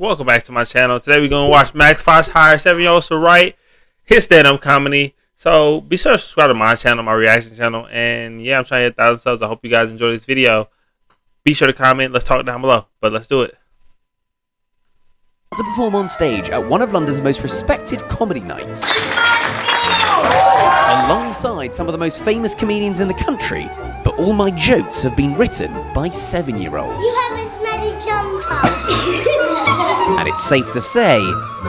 Welcome back to my channel. Today we're going to watch Max Fox hire 7-year-olds to write his stand-up comedy. So be sure to subscribe to my channel, my reaction channel. And yeah, I'm trying to hit 1,000 subs. I hope you guys enjoy this video. Be sure to comment. Let's talk down below. But let's do it. To perform on stage at one of London's most respected comedy nights. Alongside some of the most famous comedians in the country, but all my jokes have been written by 7-year-olds. You have a smelly jumper. And it's safe to say,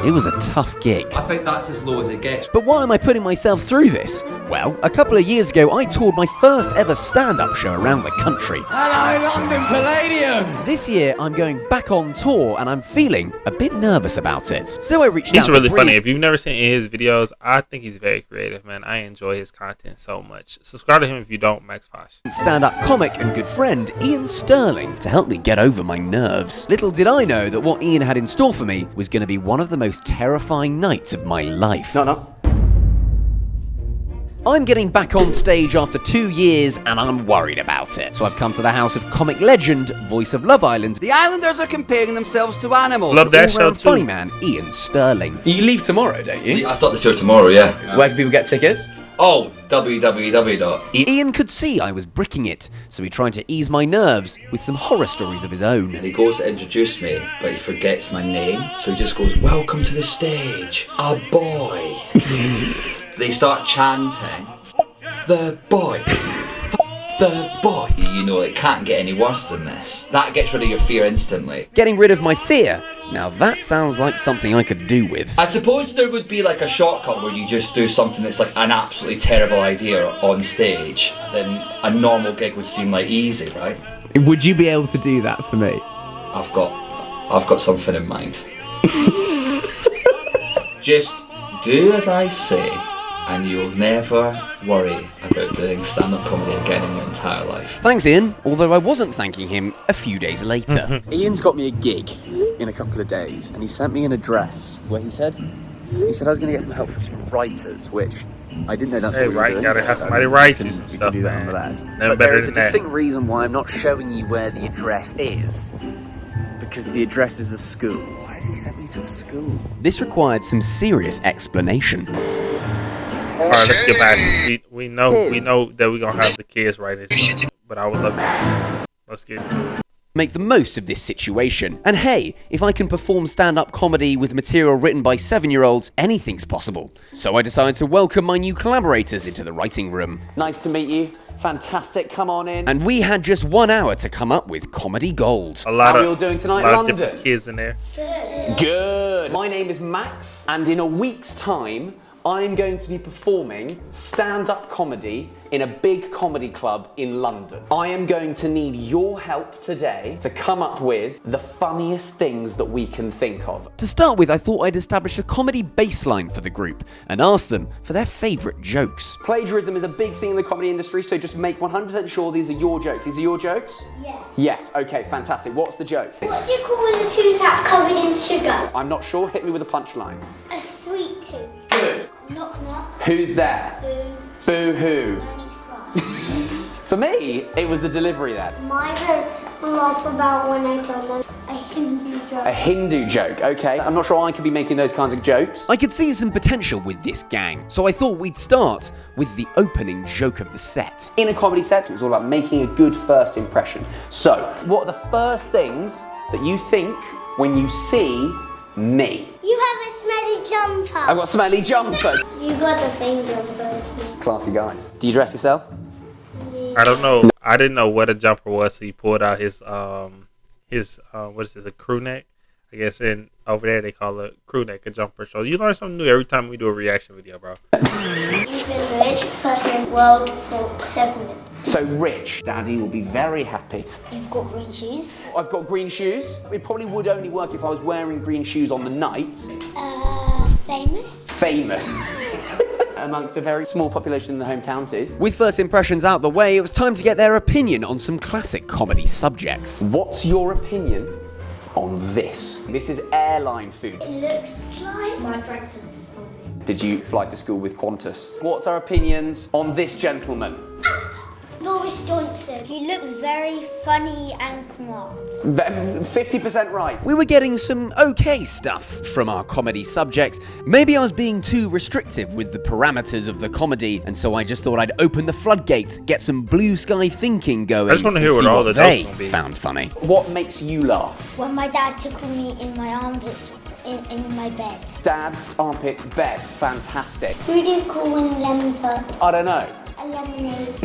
it was a tough gig. I think that's as low as it gets. But why am I putting myself through this? Well, a couple of years ago, I toured my first ever stand-up show around the country. Hello, London Palladium! This year, I'm going back on tour, and I'm feeling a bit nervous about it. So I reached out He's to really Bree. funny. If you've never seen any of his videos, I think he's very creative, man. I enjoy his content so much. Subscribe to him if you don't, Max Fox. Stand-up comic and good friend Ian Sterling to help me get over my nerves. Little did I know that what Ian had in store for me was going to be one of the most terrifying nights of my life. No. I'm getting back on stage after 2 years and I'm worried about it. So I've come to the house of comic legend, voice of Love Island, The Islanders are comparing themselves to animals. Love that show all-round too. funny man Ian Sterling. You leave tomorrow, don't you? I start the show tomorrow, yeah. Where can people get tickets? Oh, www. Ian could see I was bricking it, so he tried to ease my nerves with some horror stories of his own. And he goes to introduce me, but he forgets my name. So he just goes, "Welcome to the stage, a boy." They start chanting, "The boy. The boy." You know, it can't get any worse than this. That gets rid of your fear instantly. Getting rid of my fear, now that sounds like something I could do with. I suppose there would be like a shortcut where you just do something that's like an absolutely terrible idea on stage. Then a normal gig would seem like easy, right? Would you be able to do that for me? I've got something in mind. Just do as I say, and you'll never worry about doing stand-up comedy again in your entire life. Thanks, Ian, although I wasn't thanking him a few days later. Ian's got me a gig in a couple of days, and he sent me an address where he said I was going to get some help from some writers, which I didn't know that's Hey, what we were right, doing. gotta have somebody write you You some can stuff, do that man. nonetheless. Nothing But better there is a than that. distinct reason why I'm not showing you where the address is, because the address is a school. Why has he sent me to a school? This required some serious explanation. Alright, let's get back to this. We know that we're gonna have the kids write it, but I would love to. Let's get into it. Make the most of this situation. And hey, if I can perform stand-up comedy with material written by 7-year-olds, anything's possible. So I decided to welcome my new collaborators into the writing room. Nice to meet you. Fantastic. Come on in. And we had just 1 hour to come up with comedy gold. A lot How are of we all doing tonight, a lot of London? different kids in there. Good. My name is Max, and in a week's time, I'm going to be performing stand-up comedy in a big comedy club in London. I am going to need your help today to come up with the funniest things that we can think of. To start with, I thought I'd establish a comedy baseline for the group and ask them for their favourite jokes. Plagiarism is a big thing in the comedy industry, so just make 100% sure these are your jokes. These are your jokes? Yes. Yes, okay, fantastic. What's the joke? What do you call a tooth that's covered in sugar? I'm not sure. Hit me with a punchline. A sweet tooth. Good. Knock knock. Who's there? Boo. Boo-hoo. No need to cry. For me, it was the delivery then. My parents laugh about when I tell them a Hindu joke. A Hindu joke, okay. I'm not sure I could be making those kinds of jokes. I could see some potential with this gang, so I thought we'd start with the opening joke of the set. In a comedy set, it was all about making a good first impression. So, what are the first things that you think when you see me? You have a smelly jumper. I've got a smelly jumper. You got the same jumper. Classy guys. Do you dress yourself? I don't know. I didn't know what a jumper was, so he pulled out his what is this, a crew neck? I guess over there they call it crew neck, a jumper. So you learn something new every time we do a reaction video, bro. You've been the richest person in the world for 7 minutes. So rich. Daddy will be very happy. You've got green shoes. I've got green shoes. It probably would only work if I was wearing green shoes on the night. Famous. Famous. Amongst a very small population in the home counties. With first impressions out the way, it was time to get their opinion on some classic comedy subjects. What's your opinion on this? This is airline food. It looks like my breakfast this morning. Did you fly to school with Qantas? What's our opinions on this gentleman? But we Boris Johnson. He looks very funny and smart. 50% right. We were getting some okay stuff from our comedy subjects. Maybe I was being too restrictive with the parameters of the comedy, and so I just thought I'd open the floodgates, get some blue sky thinking going. I just want to hear and what see all the they jokes gonna be. found funny. What makes you laugh? When my dad tickled me in my armpits in my bed. Dad, armpit, bed. Fantastic. Who do you call when lemon turd? I don't know. A lemonade.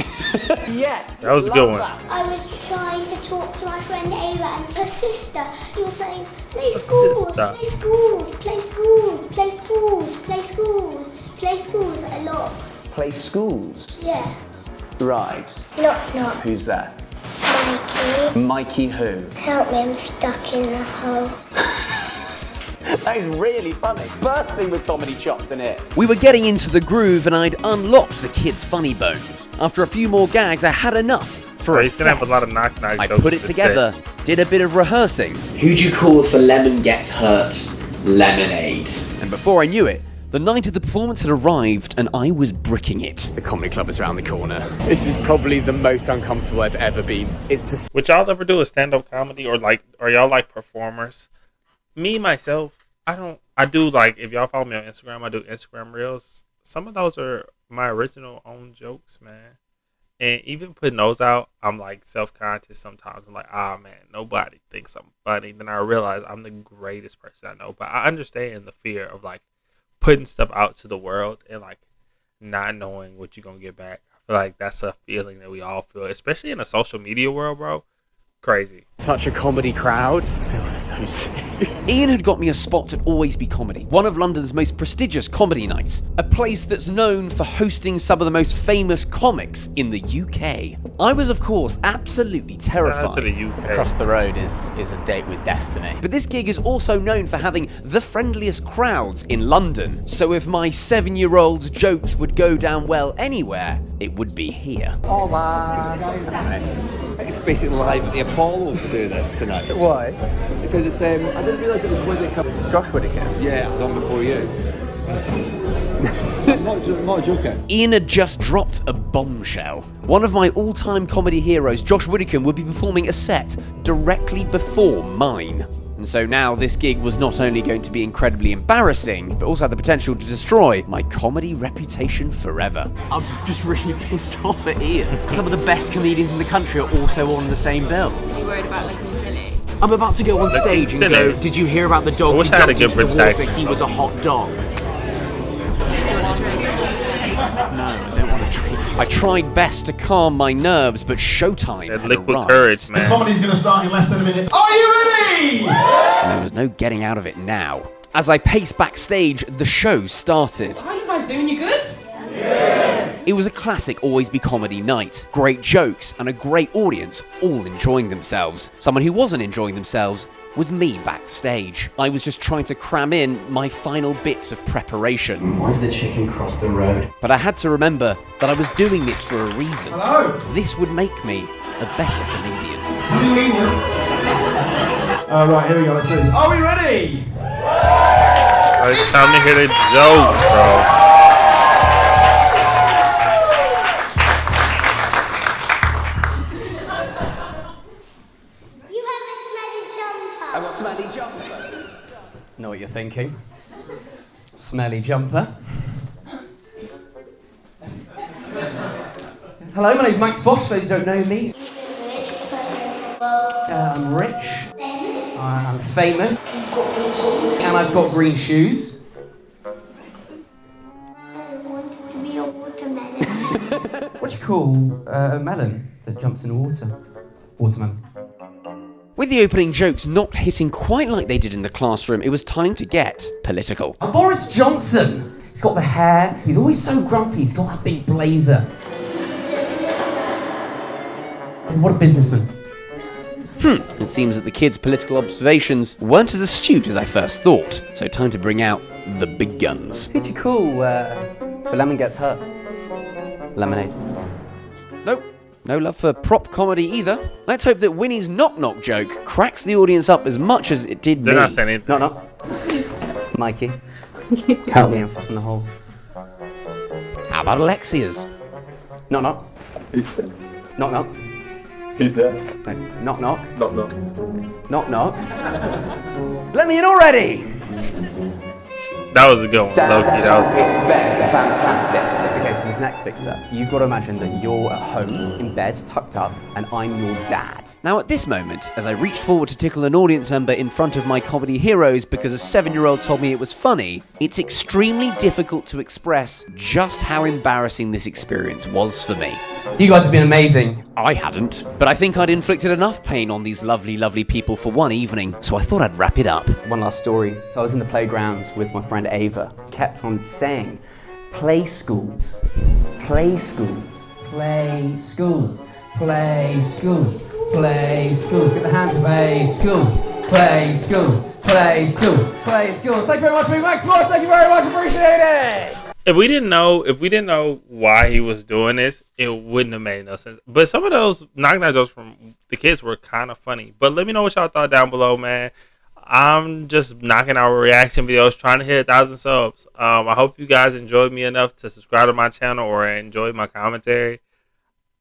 Yes. That was a good one. I was trying to talk to my friend Ava and her sister. He was saying, play schools, sister. play schools, play schools, play schools, play schools, play schools a lot. Play schools. Yeah. Right. Not. Who's that? Mikey. Mikey who? Help me, I'm stuck in a hole. That is really funny. Bursting with comedy chops in it. We were getting into the groove and I'd unlocked the kids' funny bones. After a few more gags, I had enough for a He's gonna set. have a lot of knock-knock I jokes put it to together, did a bit of rehearsing, Who do you call if a lemon gets hurt? Lemonade. and before I knew it, the night of the performance had arrived and I was bricking it. The comedy club is round the corner. This is probably the most uncomfortable I've ever been. It's just Would y'all ever do a stand-up comedy, or like, are y'all like performers? Me myself, I do like, if y'all follow me on Instagram, I do Instagram reels. Some of those are my original own jokes, man. And even putting those out, I'm like self-conscious sometimes. I'm like, man, nobody thinks I'm funny. Then I realize I'm the greatest person I know. But I understand the fear of like putting stuff out to the world and like not knowing what you're gonna get back. I feel like that's a feeling that we all feel, especially in a social media world, bro. Crazy. such a comedy crowd. It feels so sick. Ian had got me a spot at Always Be Comedy, one of London's most prestigious comedy nights, a place that's known for hosting some of the most famous comics in the UK. I was, of course, absolutely Shout terrified. out to the UK. Across the road is a date with destiny. But this gig is also known for having the friendliest crowds in London. So if my 7-year-old's jokes would go down well anywhere, it would be here. It's basically live at the Apollo to do this tonight. Why? Because it's, I didn't realise it was Whittaker. Josh Whittaker. Yeah, I was on before you. I'm not joking. Ian had just dropped a bombshell. One of my all-time comedy heroes, Josh Whittaker, would be performing a set directly before mine. And so now this gig was not only going to be incredibly embarrassing, but also had the potential to destroy my comedy reputation forever. I'm just really pissed off at Ian. Some of the best comedians in the country are also on the same bill. Are you worried about looking silly? I'm about to go on stage and go, did you hear about the dog I wish who I had a jumped good into the British water? accent. He was a hot dog. No, I don't want to drink. I tried best to calm my nerves, but showtime That had liquid arrived. courage, man. Comedy's going to start in less than a minute. Are you ready? And there was no getting out of it now. As I paced backstage, the show started. How are you guys doing? You good? It was a classic Always Be Comedy night. Great jokes and a great audience, all enjoying themselves. Someone who wasn't enjoying themselves was me backstage. I was just trying to cram in my final bits of preparation. Why did the chicken cross the road? But I had to remember that I was doing this for a reason. Hello? This would make me a better comedian. Right, here we go. Let's do this. Are we ready? It's time to hear the jokes, bro. You have a smelly jumper. I got smelly jumper. Know what you're thinking? Smelly jumper. Hello, my name's Max Foss, for those who don't know me. You've been the richest person in the world. I'm rich, Famous. I'm famous, You've got blue shoes. and I've got green shoes. I wanted to be a watermelon. What do you call a melon that jumps in the water? Watermelon. With the opening jokes not hitting quite like they did in the classroom, it was time to get political. Boris Johnson! He's got the hair, he's always so grumpy, he's got that big blazer. What a businessman. It seems that the kids' political observations weren't as astute as I first thought, so time to bring out the big guns. Who'd you call if a lemon gets hurt? Lemonade. Nope, no love for prop comedy either. Let's hope that Winnie's knock-knock joke cracks the audience up as much as it did They're me. not saying anything. Knock knock. Mikey. Help me, I'm stuck in the hole. How about Alexia's? Knock knock. Knock knock. Who's there? No. Knock knock. Knock knock. Knock knock. Let me in already! That was a good one, Loki. That was. It's bed, fantastic. Okay, so this next bit, sir, you've got to imagine that you're at home, in bed, tucked up, and I'm your dad. Now, at this moment, as I reached forward to tickle an audience member in front of my comedy heroes because a 7-year-old told me it was funny, it's extremely difficult to express just how embarrassing this experience was for me. You guys have been amazing. I hadn't, but I think I'd inflicted enough pain on these lovely, lovely people for one evening, so I thought I'd wrap it up. One last story. So I was in the playground with my friend Ava. Kept on saying, play schools, play schools, play schools, play schools, play schools. Get the hands up, play schools, play schools, play schools, play schools. Thank you very much, Max Morris. Thank you very much. Appreciate it. If we didn't know why he was doing this, it wouldn't have made no sense. But some of those knock jokes from the kids were kind of funny. But let me know what y'all thought down below, man. I'm just knocking out reaction videos, trying to hit 1,000 subs. I hope you guys enjoyed me enough to subscribe to my channel or enjoy my commentary.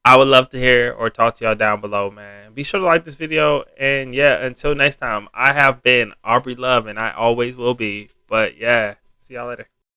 I would love to hear or talk to y'all down below, man. Be sure to like this video. And yeah, until next time, I have been Aubrey Love, and I always will be. But yeah, see y'all later.